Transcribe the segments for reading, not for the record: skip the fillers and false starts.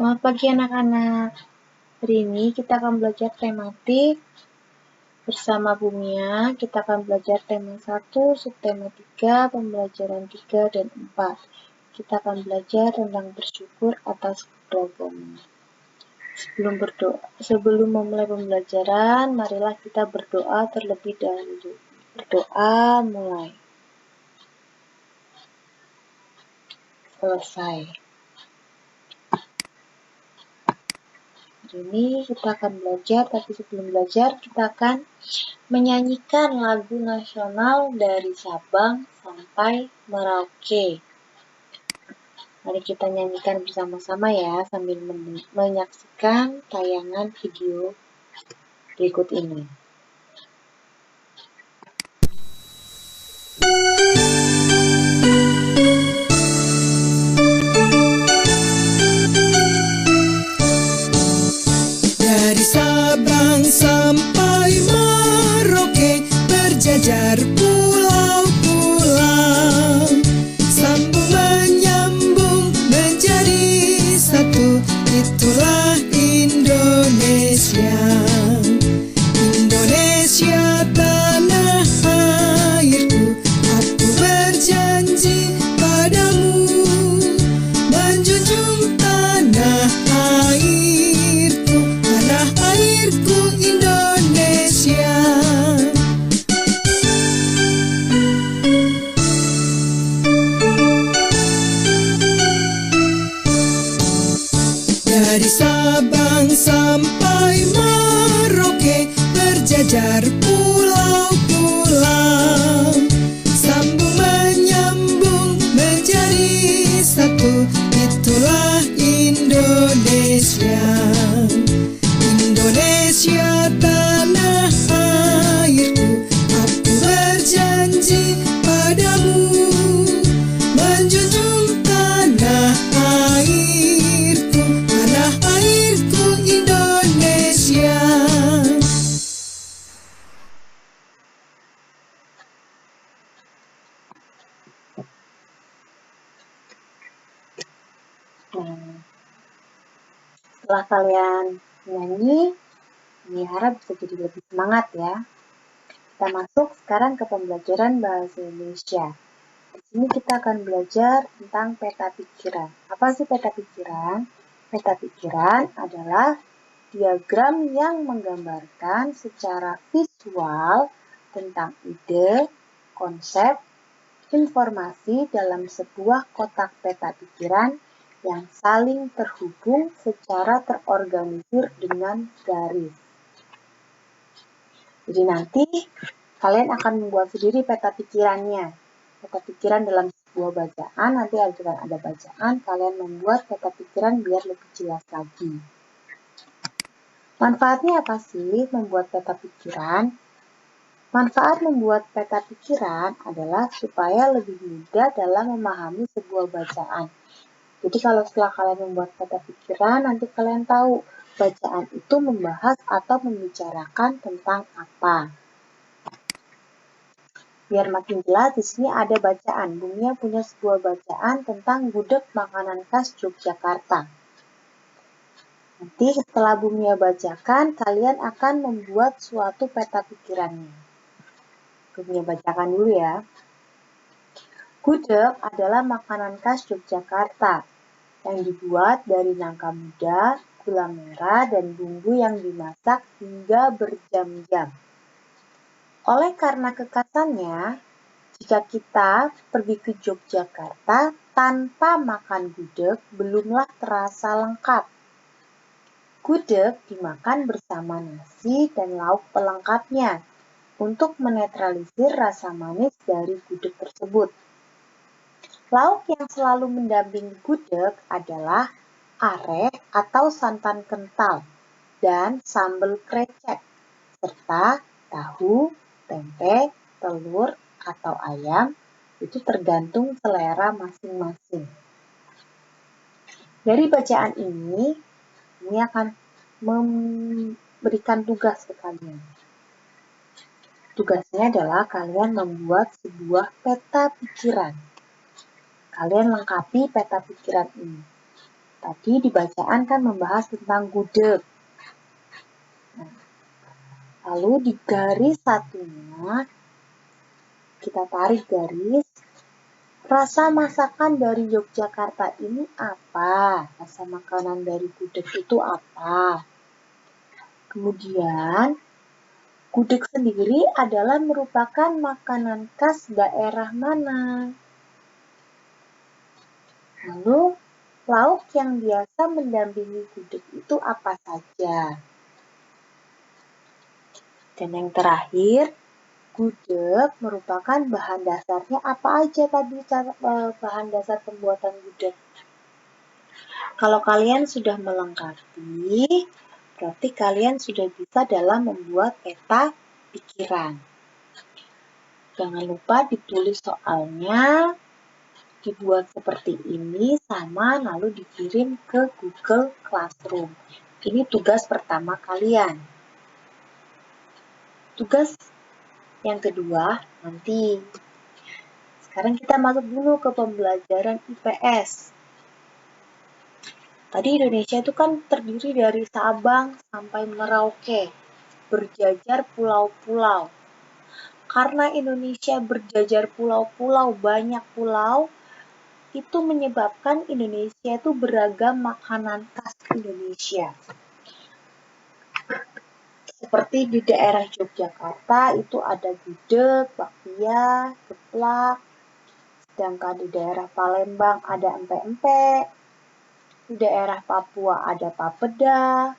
Selamat pagi anak-anak. Hari ini kita akan belajar tematik bersama Bumia. Kita akan belajar tema 1, subtema 3, pembelajaran 3 dan 4. Kita akan belajar tentang bersyukur atas keberagaman. Sebelum memulai pembelajaran, marilah kita berdoa terlebih dahulu. Berdoa mulai. Selesai. Hari ini kita akan belajar, tapi sebelum belajar kita akan menyanyikan lagu nasional dari Sabang sampai Merauke. Mari kita nyanyikan bersama-sama ya, sambil menyaksikan tayangan video berikut ini. Dari Sabang sampai Merauke, berjajar pulau-pulau, sambung menyambung menjadi satu, itulah Indonesia. Indonesia tanah airku, aku berjanji padamu, menjunjung tanah airku, tanah airku Indonesia. Dari Sabang sampai Merauke, berjajar pulau-pulau, sambung menyambung menjadi satu, itulah Indonesia. Indonesia tanah airku, aku berjanji padamu, menjunjung tanah airku, tanah airku Indonesia. Setelah kalian nyanyi, ini harap bisa jadi lebih semangat ya. Kita masuk sekarang ke pembelajaran bahasa Indonesia. Di sini kita akan belajar tentang peta pikiran. Apa sih peta pikiran? Peta pikiran adalah diagram yang menggambarkan secara visual tentang ide, konsep, informasi dalam sebuah kotak peta pikiran yang saling terhubung secara terorganisir dengan garis. Jadi nanti kalian akan membuat sendiri peta pikirannya. Peta pikiran dalam sebuah bacaan, nanti akan ada bacaan, kalian membuat peta pikiran biar lebih jelas lagi. Manfaatnya apa sih membuat peta pikiran? Manfaat membuat peta pikiran adalah supaya lebih mudah dalam memahami sebuah bacaan. Jadi kalau setelah kalian membuat peta pikiran, nanti kalian tahu bacaan itu membahas atau membicarakan tentang apa. Biar makin jelas, di sini ada bacaan. Bumia punya sebuah bacaan tentang gudeg makanan khas Yogyakarta. Nanti setelah Bumia bacakan, kalian akan membuat suatu peta pikirannya. Bumia bacakan dulu ya. Gudeg adalah makanan khas Yogyakarta yang dibuat dari nangka muda, gula merah, dan bumbu yang dimasak hingga berjam-jam. Oleh karena kekhasannya, jika kita pergi ke Yogyakarta tanpa makan gudeg, belumlah terasa lengkap. Gudeg dimakan bersama nasi dan lauk pelengkapnya untuk menetralisir rasa manis dari gudeg tersebut. Lauk yang selalu mendampingi gudeg adalah areh atau santan kental dan sambal krecek, serta tahu, tempe, telur, atau ayam, itu tergantung selera masing-masing. Dari bacaan ini akan memberikan tugas ke kalian. Tugasnya adalah kalian membuat sebuah peta pikiran. Kalian lengkapi peta pikiran ini. Tadi di bacaan kan membahas tentang gudeg. Nah, lalu di garis satunya, kita tarik garis. Rasa masakan dari Yogyakarta ini apa? Rasa makanan dari gudeg itu apa? Kemudian, gudeg sendiri adalah merupakan makanan khas daerah mana? Lalu, lauk yang biasa mendampingi gudeg itu apa saja? Dan yang terakhir, gudeg merupakan bahan dasarnya apa aja tadi bahan dasar pembuatan gudeg? Kalau kalian sudah melengkapi, berarti kalian sudah bisa dalam membuat peta pikiran. Jangan lupa ditulis soalnya, dibuat seperti ini sama lalu dikirim ke Google Classroom. Ini tugas pertama kalian. Tugas yang kedua nanti. Sekarang kita masuk dulu ke pembelajaran IPS. Tadi Indonesia itu kan terdiri dari Sabang sampai Merauke, berjajar pulau-pulau. Karena Indonesia berjajar pulau-pulau, banyak pulau, itu menyebabkan Indonesia itu beragam makanan khas Indonesia. Seperti di daerah Yogyakarta itu ada gudeg, bakpia, geplak. Sedangkan di daerah Palembang ada empek-empek. Di daerah Papua ada papeda.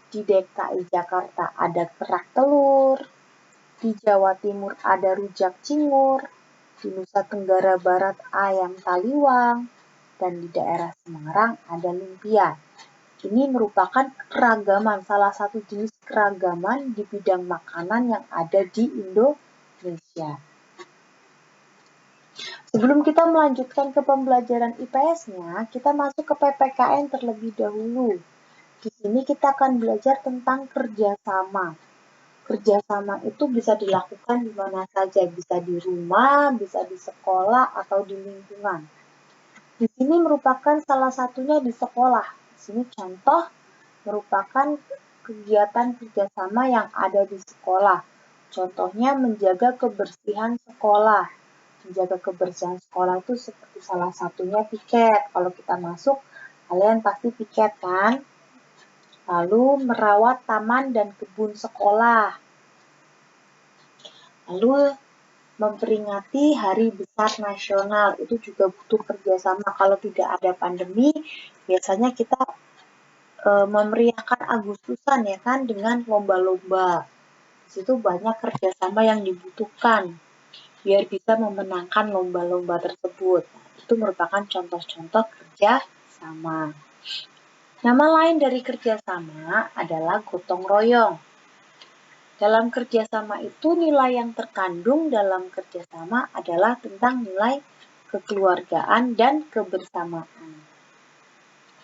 Di DKI Jakarta ada kerak telur. Di Jawa Timur ada rujak cingur. Di Nusa Tenggara Barat ayam taliwang. Dan di daerah Semarang ada lumpia. Ini merupakan keragaman, salah satu jenis keragaman di bidang makanan yang ada di Indonesia. Sebelum kita melanjutkan ke pembelajaran IPS-nya, kita masuk ke PPKN terlebih dahulu. Di sini kita akan belajar tentang kerjasama. Kerjasama itu bisa dilakukan di mana saja, bisa di rumah, bisa di sekolah, atau di lingkungan. Di sini merupakan salah satunya di sekolah. Di sini contoh merupakan kegiatan kerjasama yang ada di sekolah. Contohnya menjaga kebersihan sekolah. Menjaga kebersihan sekolah itu seperti salah satunya piket. Kalau kita masuk, kalian pasti piket kan? Lalu merawat taman dan kebun sekolah. Lalu memperingati Hari Besar Nasional, itu juga butuh kerjasama. Kalau tidak ada pandemi, biasanya kita memeriahkan Agustusan ya kan dengan lomba-lomba. Di situ banyak kerjasama yang dibutuhkan biar bisa memenangkan lomba-lomba tersebut. Nah, itu merupakan contoh-contoh kerjasama. Nama lain dari kerjasama adalah gotong royong. Dalam kerjasama itu nilai yang terkandung dalam kerjasama adalah tentang nilai kekeluargaan dan kebersamaan.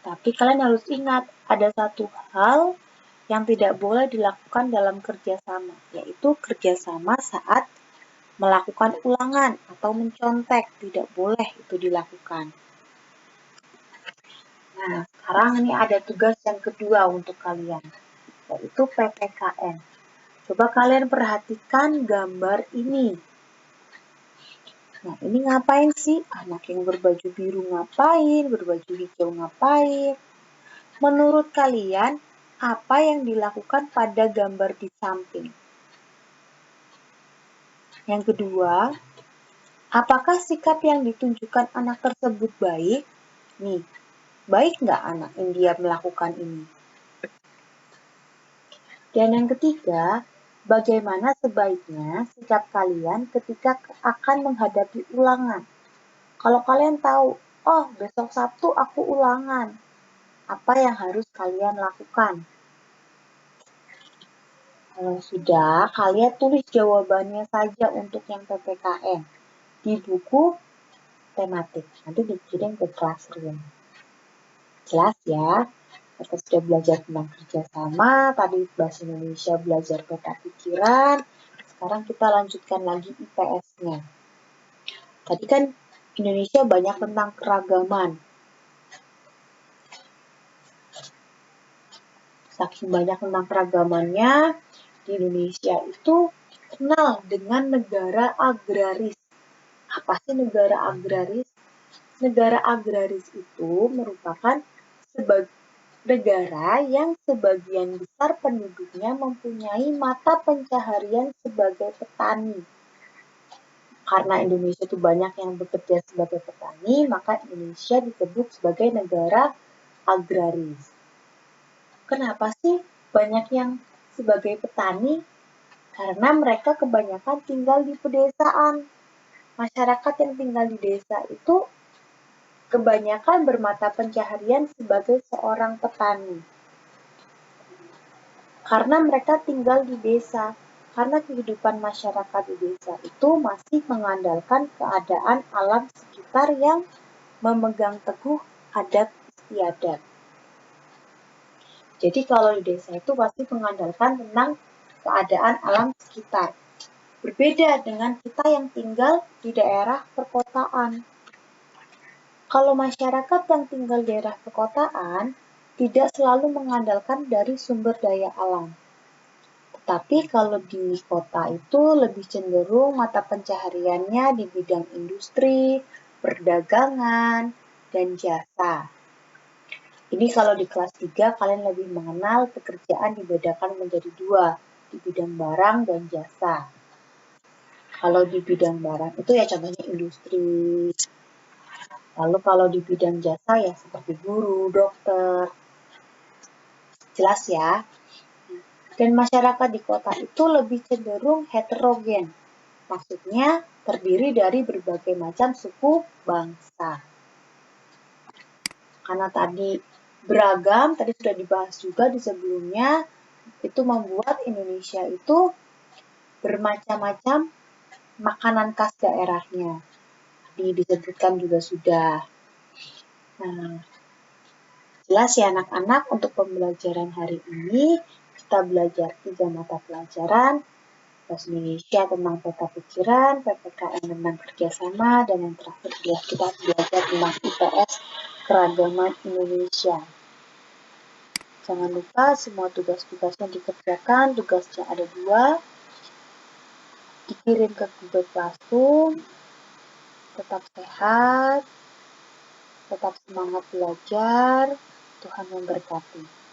Tapi kalian harus ingat, ada satu hal yang tidak boleh dilakukan dalam kerjasama, yaitu kerjasama saat melakukan ulangan atau mencontek, tidak boleh itu dilakukan. Nah, sekarang ini ada tugas yang kedua untuk kalian, yaitu PPKN. Coba kalian perhatikan gambar ini. Nah, ini ngapain sih? Anak yang berbaju biru ngapain? Berbaju hijau ngapain? Menurut kalian, apa yang dilakukan pada gambar di samping? Yang kedua, apakah sikap yang ditunjukkan anak tersebut baik? Nih, baik nggak anak yang dia melakukan ini? Dan yang ketiga, bagaimana sebaiknya sikap kalian ketika akan menghadapi ulangan? Kalau kalian tahu, oh besok Sabtu aku ulangan, apa yang harus kalian lakukan? Kalau sudah, kalian tulis jawabannya saja untuk yang PPKN di buku tematik. Nanti dikirim ke Classroom. Jelas ya? Kita sudah belajar tentang kerjasama, tadi bahasa Indonesia belajar peta pikiran, sekarang kita lanjutkan lagi IPS-nya. Tadi kan Indonesia banyak tentang keragaman. Saking banyak tentang keragamannya, di Indonesia itu kenal dengan negara agraris. Apa sih negara agraris? Negara agraris itu merupakan negara yang sebagian besar penduduknya mempunyai mata pencaharian sebagai petani. Karena Indonesia itu banyak yang bekerja sebagai petani, maka Indonesia disebut sebagai negara agraris. Kenapa sih banyak yang sebagai petani? Karena mereka kebanyakan tinggal di pedesaan. Masyarakat yang tinggal di desa itu kebanyakan bermata pencaharian sebagai seorang petani. Karena mereka tinggal di desa, karena kehidupan masyarakat di desa itu masih mengandalkan keadaan alam sekitar yang memegang teguh adat istiadat. Jadi kalau di desa itu pasti mengandalkan tentang keadaan alam sekitar. Berbeda dengan kita yang tinggal di daerah perkotaan. Kalau masyarakat yang tinggal di daerah perkotaan tidak selalu mengandalkan dari sumber daya alam. Tetapi kalau di kota itu lebih cenderung mata pencahariannya di bidang industri, perdagangan, dan jasa. Ini kalau di kelas 3 kalian lebih mengenal pekerjaan dibedakan menjadi 2, di bidang barang dan jasa. Kalau di bidang barang itu ya contohnya industri. Lalu kalau di bidang jasa ya seperti guru, dokter. Jelas ya? Dan masyarakat di kota itu lebih cenderung heterogen. Maksudnya terdiri dari berbagai macam suku bangsa. Karena tadi beragam, tadi sudah dibahas juga di sebelumnya, itu membuat Indonesia itu bermacam-macam makanan khas daerahnya. Tadi disebutkan juga sudah. Nah, jelas ya anak-anak, untuk pembelajaran hari ini kita belajar 3 mata pelajaran, Bahasa Indonesia tentang tata pikiran, PPKN tentang kerjasama, dan yang terakhir kita belajar tentang IPS keragaman Indonesia. Jangan lupa semua tugas-tugasnya dikerjakan, tugasnya ada 2, dikirim ke Google Classroom. Tetap sehat, tetap semangat belajar, Tuhan memberkati.